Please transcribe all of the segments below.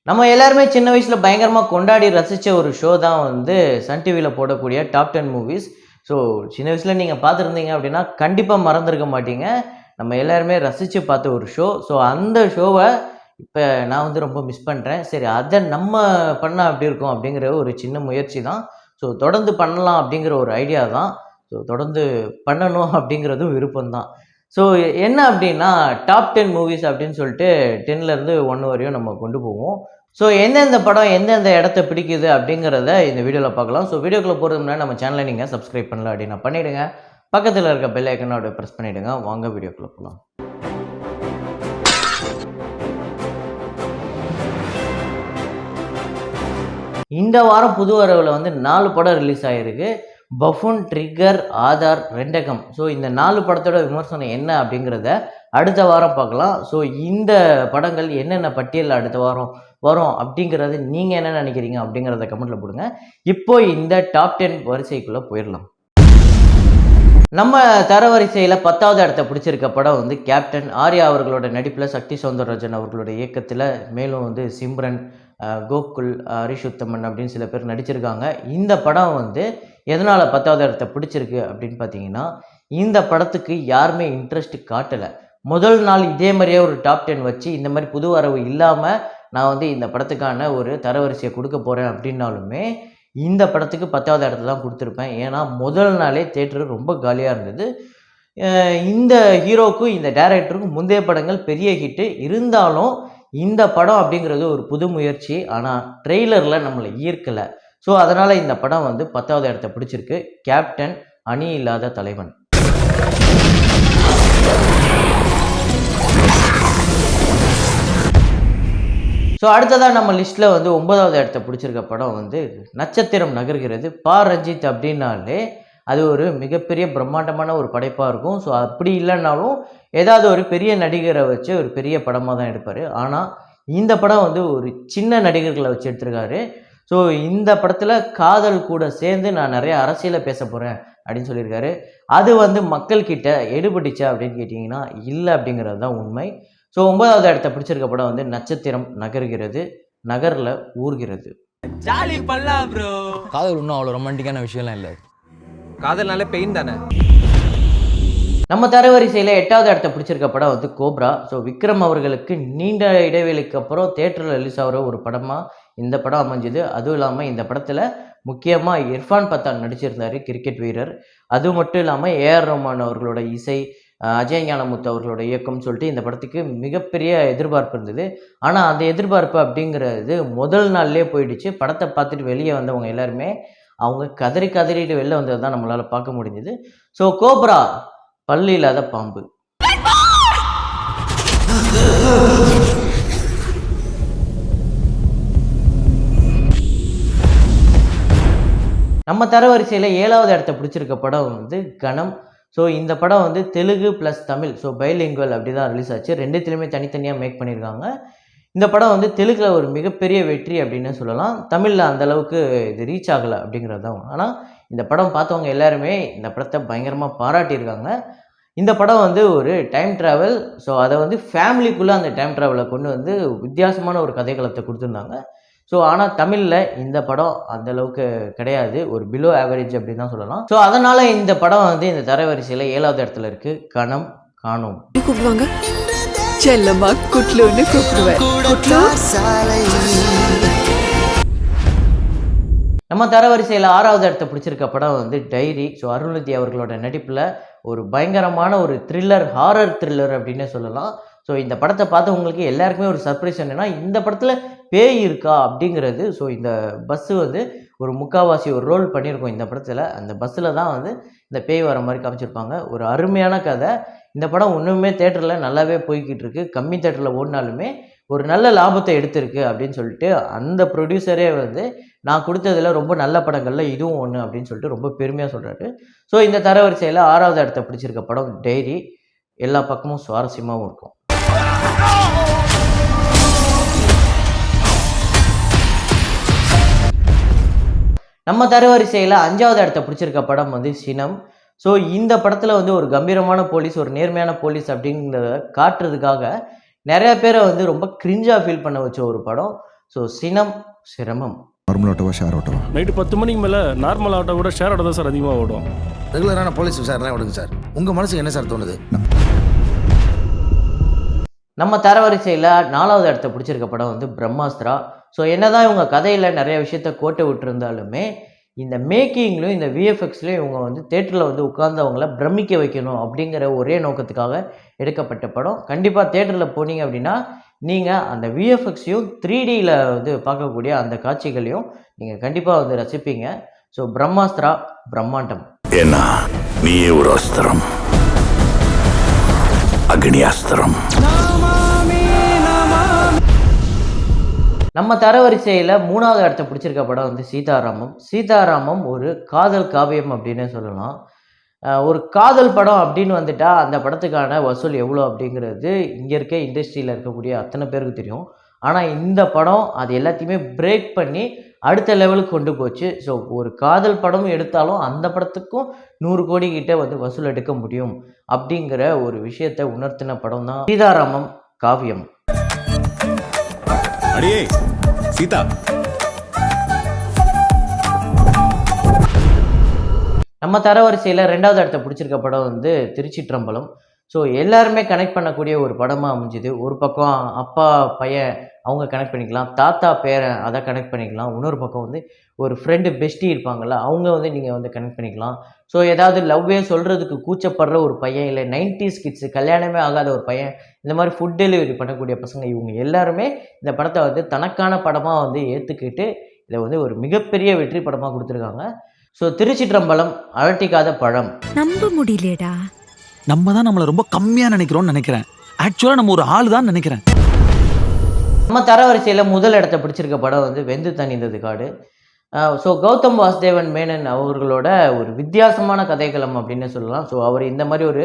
நம்ம எல்லாருமே சின்ன வயசில் பயங்கரமாக கொண்டாடி ரசித்த ஒரு ஷோ தான் வந்து சன் டிவியில் போடக்கூடிய டாப் 10 மூவிஸ். ஸோ சின்ன வயசில் நீங்கள் பார்த்துருந்தீங்க அப்படின்னா கண்டிப்பாக மறந்துருக்க மாட்டீங்க. நம்ம எல்லாருமே ரசித்து பார்த்த ஒரு ஷோ. ஸோ அந்த ஷோவை இப்போ நான் வந்து ரொம்ப மிஸ் பண்ணுறேன். சரி, அதை நம்ம பண்ணால் அப்படி இருக்கும் அப்படிங்கிற ஒரு சின்ன முயற்சி தான். ஸோ தொடர்ந்து பண்ணலாம் அப்படிங்கிற ஒரு ஐடியா தான். ஸோ தொடர்ந்து பண்ணணும் அப்படிங்கிறதும் விருப்பம் தான். ஸோ என்ன அப்படின்னா டாப் 10 மூவிஸ் அப்படின்னு சொல்லிட்டு 10லேருந்து 1 வரையும் நம்ம கொண்டு போவோம். ஸோ எந்தெந்த படம் எந்தெந்த இடத்த பிடிக்குது அப்படிங்கிறத இந்த வீடியோவில் பார்க்கலாம். ஸோ வீடியோக்குள்ளே போகிறதுக்கு முன்னாடி நம்ம சேனலை நீங்கள் சப்ஸ்கிரைப் பண்ணல அப்படின்னா பண்ணிவிடுங்க. பக்கத்தில் இருக்க பெல் ஐக்கனை அப்படியே ப்ரெஸ் பண்ணிவிடுங்க. வாங்க வீடியோக்குள்ளே போகலாம். இந்த வாரம் புது வரவில் வந்து 4 படம் ரிலீஸ் ஆகிருக்கு. Buffoon, trigger, Aadhaar, Rendagam. So இந்த 4 படத்தோட விமர்சனம் என்ன அப்படிங்கிறத அடுத்த வாரம் பார்க்கலாம். ஸோ இந்த படங்கள் என்னென்ன பட்டியலில் அடுத்த வாரம் வரும் அப்படிங்கிறது நீங்கள் என்ன நினைக்கிறீங்க அப்படிங்கிறத கமெண்ட்டில் போடுங்க. இப்போ இந்த டாப் 10 வரிசைக்குள்ளே போயிடலாம். நம்ம தரவரிசையில் 10வது இடத்த பிடிச்சிருக்க படம் வந்து கேப்டன். ஆர்யா அவர்களோட நடிப்பில் சக்தி சௌந்தரராஜன் அவர்களோட இயக்கத்தில், மேலும் வந்து சிம்ரன், கோகுல், ஹரிஷ் உத்தமன் அப்படின்னு சில பேர் நடிச்சிருக்காங்க. இந்த படம் வந்து எதனால் 10வது இடத்த பிடிச்சிருக்கு அப்படின்னு பார்த்தீங்கன்னா, இந்த படத்துக்கு யாருமே இன்ட்ரெஸ்ட் காட்டலை. முதல் நாள் இதே மாதிரியே ஒரு டாப் 10 வச்சு இந்த மாதிரி புது வரவு இல்லாமல் நான் வந்து இந்த படத்துக்கான ஒரு தரவரிசையை கொடுக்க போகிறேன் அப்படின்னாலுமே இந்த படத்துக்கு 10வது இடத்துல தான் கொடுத்துருப்பேன். ஏன்னா முதல் நாளே தேட்டரு ரொம்ப காலியாக இருந்தது. இந்த ஹீரோக்கும் இந்த டைரக்டருக்கும் முந்தைய படங்கள் பெரிய ஹிட்டு இருந்தாலும் இந்த படம் அப்படிங்கிறது ஒரு புது முயற்சி. ஆனால் ட்ரெய்லரில் நம்மளை ஈர்க்கலை. ஸோ அதனால் இந்த படம் வந்து 10வது இடத்த பிடிச்சிருக்கு. கேப்டன், அணி இல்லாத தலைவன். ஸோ அடுத்ததாக நம்ம லிஸ்ட்டில் வந்து 9வது இடத்த பிடிச்சிருக்க படம் வந்து நட்சத்திரம் நகர்கிறது. ரஞ்சித் அப்படின்னாலே அது ஒரு மிகப்பெரிய பிரம்மாண்டமான ஒரு படைப்பாக இருக்கும். ஸோ அப்படி இல்லைன்னாலும் ஏதாவது ஒரு பெரிய நடிகரை வச்சு ஒரு பெரிய படமாக தான் எடுப்பார். ஆனால் இந்த படம் வந்து ஒரு சின்ன நடிகர்களை வச்சு எடுத்திருக்காரு. ஸோ இந்த படத்தில் காதல் கூட சேர்ந்து நான் நிறைய அரசியலை பேச போகிறேன் அப்படின்னு சொல்லியிருக்காரு. அது வந்து மக்கள்கிட்ட எடுபட்டுச்சா அப்படின்னு கேட்டிங்கன்னா இல்லை அப்படிங்கிறது தான் உண்மை. ஸோ 9வது இடத்த பிடிச்சிருக்க படம் வந்து நட்சத்திரம் நகர்கிறது. நகரில் ஊர்கிறது. ஜாலி பண்ணலாம் ப்ரோ. காதல் இன்னும் அவ்வளோ ரொமான்டிக்கான விஷயம்லாம் இல்லை. காதல்னால பெயின் தானே. நம்ம தரவரிசையில் 8வது இடத்த பிடிச்சிருக்க படம் வந்து கோப்ரா. ஸோ விக்ரம் அவர்களுக்கு நீண்ட இடைவெளிக்கு அப்புறம் தேட்டரில் ரிலீஸ் ஆகிற ஒரு படமாக இந்த படம் அமைஞ்சுது. அதுவும் இல்லாமல் இந்த படத்தில் முக்கியமாக இர்ஃபான் பத்தான் நடிச்சிருந்தார், கிரிக்கெட் வீரர். அது மட்டும் இல்லாமல் ஏஆர் ரஹ்மான் அவர்களோட இசை, அஜய் ஞானமுத்து அவர்களோட இயக்கம் சொல்லிட்டு இந்த படத்துக்கு மிகப்பெரிய எதிர்பார்ப்பு இருந்தது. ஆனால் அந்த எதிர்பார்ப்பு அப்படிங்கிறது முதல் நாள்லேயே போயிடுச்சு. படத்தை பார்த்துட்டு வெளியே வந்தவங்க எல்லாருமே அவங்க கதறிட்டு வெளில வந்தது தான் நம்மளால் பார்க்க முடிஞ்சுது. ஸோ கோப்ரா பல்லு இல்லாத பாம்பு. நம்ம தரவரிசையில் 7வது இடத்த பிடிச்சிருக்க படம் வந்து கணம். ஸோ இந்த படம் வந்து Telugu plus Tamil, so bilingual அப்படி தான் ரிலீஸ் ஆச்சு. ரெண்டுத்துலேயுமே தனித்தனியாக மேக் பண்ணியிருக்காங்க. இந்த படம் வந்து தெலுங்கில் ஒரு மிகப்பெரிய வெற்றி அப்படின்னு சொல்லலாம். தமிழில் அந்தளவுக்கு இது ரீச் ஆகலை அப்படிங்கிறது தான். ஆனால் இந்த படம் பார்த்தவங்க எல்லாருமே இந்த படத்தை பயங்கரமாக பாராட்டியிருக்காங்க. இந்த படம் வந்து ஒரு டைம் ட்ராவல். ஸோ அதை வந்து ஃபேமிலிக்குள்ளே அந்த டைம் ட்ராவலை கொண்டு வந்து வித்தியாசமான ஒரு கதைக்களத்தை கொடுத்துருந்தாங்க. ஸோ ஆனால் தமிழில் இந்த படம் அந்தளவுக்கு கிடையாது, ஒரு பிலோ ஆவரேஜ் அப்படின்னு தான் சொல்லலாம். ஸோ அதனால் இந்த படம் வந்து இந்த தரவரிசையில் 7வது இடத்துல இருக்குது. கணம் காணோம். கூப்பிடுவாங்க செல்லம்மா குட்லுன்னு கூப்பிடுவேன். நம்ம தரவரிசையில் 6வது இடத்த பிடிச்சிருக்க படம் வந்து டைரி. ஸோ அருள்நிதி அவர்களோட நடிப்பில் ஒரு பயங்கரமான ஒரு த்ரில்லர், ஹாரர் த்ரில்லர் அப்படின்னே சொல்லலாம். ஸோ இந்த படத்தை பார்த்தவங்களுக்கு எல்லாருக்குமே ஒரு சர்ப்ரைஸ் என்னென்னா இந்த படத்தில் பேய் இருக்கா அப்படிங்கிறது. ஸோ இந்த பஸ்ஸு வந்து ஒரு முக்கால்வாசி ஒரு ரோல் பண்ணியிருக்கோம் இந்த படத்தில். அந்த பஸ்ஸில் தான் வந்து இந்த பேய் வர மாதிரி காமிச்சிருப்பாங்க. ஒரு அருமையான கதை. இந்த படம் இன்னுமே தேட்டரில் நல்லாவே போய்கிட்டு இருக்கு. கம்மி தேட்டரில் ஓடினாலுமே ஒரு நல்ல லாபத்தை எடுத்திருக்கு அப்படின்னு சொல்லிட்டு அந்த ப்ரொடியூசரே வந்து நான் கொடுத்ததில் ரொம்ப நல்ல படங்களில் இதுவும் ஒன்று அப்படின்னு சொல்லிட்டு ரொம்ப பெருமையாக சொல்கிறாரு. ஸோ இந்த தரவரிசையில் 6வது இடத்த பிடிச்சிருக்க படம் டைரி. எல்லா பக்கமும் சுவாரஸ்யமாகவும் இருக்கும். நம்ம தரவரிசையில் 5வது இடத்த பிடிச்சிருக்க படம் வந்து சினம். ஸோ இந்த படத்தில் வந்து ஒரு கம்பீரமான போலீஸ், ஒரு நேர்மையான போலீஸ் அப்படிங்கிறத காட்டுறதுக்காக நிறைய பேரை வந்து ரொம்ப கிரிஞ்சாக ஃபீல் பண்ண வச்ச ஒரு படம். ஸோ சினம் சிரமம். நார்மல் ஆட்டோவா ஷேர் ஆட்டோவா? நைட்டு 10 மணிக்கு மேலே நார்மல் ஆட்டோ விட ஷேர் ஆட்டோ தான் சார் அதிகமாக ஓடும். ரெகுலரான போலீஸ் விசாரணை விடுங்க சார். உங்கள் மனசுக்கு என்ன சார் தோணுது? நம்ம தரவரிசையில் 4வது இடத்த பிடிச்சிருக்க படம் வந்து பிரம்மாஸ்திரா. ஸோ என்னதான் இவங்க கதையில் நிறைய விஷயத்த கோட்டை விட்டுருந்தாலுமே இந்த மேக்கிங்லையும் இந்த விஎஃப்எக்ஸ்லையும் இவங்க வந்து தேட்டரில் வந்து உட்கார்ந்தவங்கள பிரமிக்க வைக்கணும் அப்படிங்கிற ஒரே நோக்கத்துக்காக எடுக்கப்பட்ட படம். கண்டிப்பாக தேட்டரில் போனீங்க அப்படின்னா நீங்கள் அந்த விஎஃப்எக்ஸையும் 3Dயில் வந்து பார்க்கக்கூடிய அந்த காட்சிகளையும் நீங்கள் கண்டிப்பாக வந்து ரசிப்பீங்க. ஸோ பிரம்மாஸ்திரா பிரம்மாண்டம். ஏன்னா நீயே ஒரு அஸ்திரம், அக்னி அஸ்திரம். நம்ம தரவரிசையில் 3வது இடத்த பிடிச்சிருக்க படம் வந்து சீதாராமம். சீதாராமம் ஒரு காதல் காவியம் அப்படின்னே சொல்லலாம். ஒரு காதல் படம் அப்படின்னு வந்துட்டா அந்த படத்துக்கான வசூல் எவ்வளோ அப்படிங்கிறது இங்கே இருக்க இண்டஸ்ட்ரியில் இருக்கக்கூடிய அத்தனை பேருக்கு தெரியும். ஆனால் இந்த படம் அது எல்லாத்தையுமே பிரேக் பண்ணி அடுத்த லெவலுக்கு கொண்டு போச்சு. ஸோ ஒரு காதல் படம் எடுத்தாலும் அந்த படத்துக்கும் 100 கோடி கிட்ட வந்து வசூல் எடுக்க முடியும் அப்படிங்கிற ஒரு விஷயத்தை உணர்த்தின படம் தான் சீதாராமம் காவியம். அடியே சீதா. நம்ம தரவரிசையில் 2வது இடத்த பிடிச்சிருக்க படம் வந்து திருச்சிற்றம்பலம். ஸோ எல்லாருமே கனெக்ட் பண்ணக்கூடிய ஒரு படமாக அமைஞ்சுது. ஒரு பக்கம் அப்பா பையன் அவங்க கனெக்ட் பண்ணிக்கலாம், தாத்தா பேரன் அதை கனெக்ட் பண்ணிக்கலாம். இன்னொரு பக்கம் வந்து ஒரு ஃப்ரெண்டு பெஸ்டி இருப்பாங்கள்ல அவங்க வந்து நீங்கள் வந்து கனெக்ட் பண்ணிக்கலாம். ஸோ ஏதாவது லவ்வே சொல்கிறதுக்கு கூச்சப்படுற ஒரு பையன், இல்லை 90s கிட்ஸு கல்யாணமே ஆகாத ஒரு பையன், இந்த மாதிரி ஃபுட் டெலிவரி பண்ணக்கூடிய பசங்க, இவங்க எல்லாருமே இந்த படத்தை வந்து தனக்கான படமாக வந்து ஏற்றுக்கிட்டு இதை வந்து ஒரு மிகப்பெரிய வெற்றி படமாக கொடுத்துருக்காங்க. ஸோ திருச்சிற்றம்பலம் அலட்டிக்காத பழம். நம்ப முடியலடா. நம்ம தான் நம்மளை ரொம்ப கம்மியாக நினைக்கிறோம்னு நினைக்கிறேன். ஆக்சுவலாக நம்ம ஒரு ஆள் தான் நினைக்கிறேன். நம்ம தரவரிசையில் முதல் இடத்த பிடிச்சிருக்க படம் வந்து வெந்து தணிந்தது காடு. ஸோ கௌதம் வாசுதேவன் மேனன் அவர்களோட ஒரு வித்தியாசமான கதைக்களம் அப்படின்னு சொல்லலாம். ஸோ அவர் இந்த மாதிரி ஒரு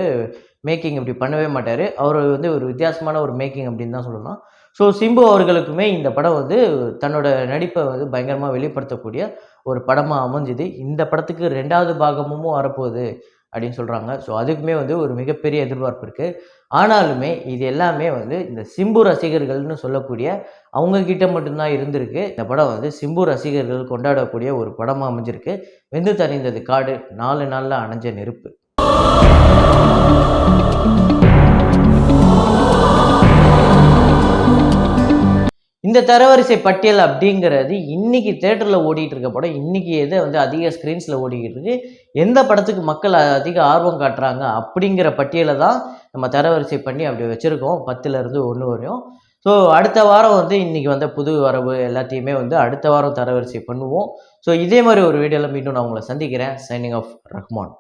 மேக்கிங் இப்படி பண்ணவே மாட்டார். அவர் வந்து ஒரு வித்தியாசமான ஒரு மேக்கிங் அப்படின்னு தான் சொல்லலாம். ஸோ சிம்பு அவர்களுக்குமே இந்த படம் வந்து தன்னோட நடிப்பை வந்து பயங்கரமாக வெளிப்படுத்தக்கூடிய ஒரு படமாக அமைஞ்சுது. இந்த படத்துக்கு 2வது பாகமும் வரப்போகுது அப்படின்னு சொல்கிறாங்க. ஸோ அதுக்குமே வந்து ஒரு மிகப்பெரிய எதிர்பார்ப்பு இருக்குது. ஆனாலுமே இது எல்லாமே வந்து இந்த சிம்பு ரசிகர்கள்னு சொல்லக்கூடிய அவங்கக்கிட்ட மட்டும்தான் இருந்திருக்கு. இந்த படம் வந்து சிம்பு ரசிகர்கள் கொண்டாடக்கூடிய ஒரு படமாக அமைஞ்சிருக்கு. வெந்து தணிந்தது காடு 4 நாளில் அணைஞ்ச நெருப்பு. இந்த தரவரிசை பட்டியல் அப்படிங்கிறது இன்னைக்கு தேட்டரில் ஓடிட்டு இருக்க படம், இன்னைக்கு எதை வந்து அதிக ஸ்க்ரீன்ஸில் ஓடிக்கிட்டு இருக்கு, எந்த படத்துக்கு மக்கள் அதிக ஆர்வம் காட்டுறாங்க அப்படிங்கிற பட்டியலை தான் நம்ம தரவரிசை பண்ணி அப்படி வச்சுருக்கோம் 10லேருந்து 1 வரையும். ஸோ அடுத்த வாரம் வந்து இன்றைக்கி வந்த புது வரவு எல்லாத்தையுமே வந்து அடுத்த வாரம் தரவரிசை பண்ணுவோம். ஸோ இதே மாதிரி ஒரு வீடியோவில் மீண்டும் நான் உங்களை சந்திக்கிறேன். Signing off Rahman.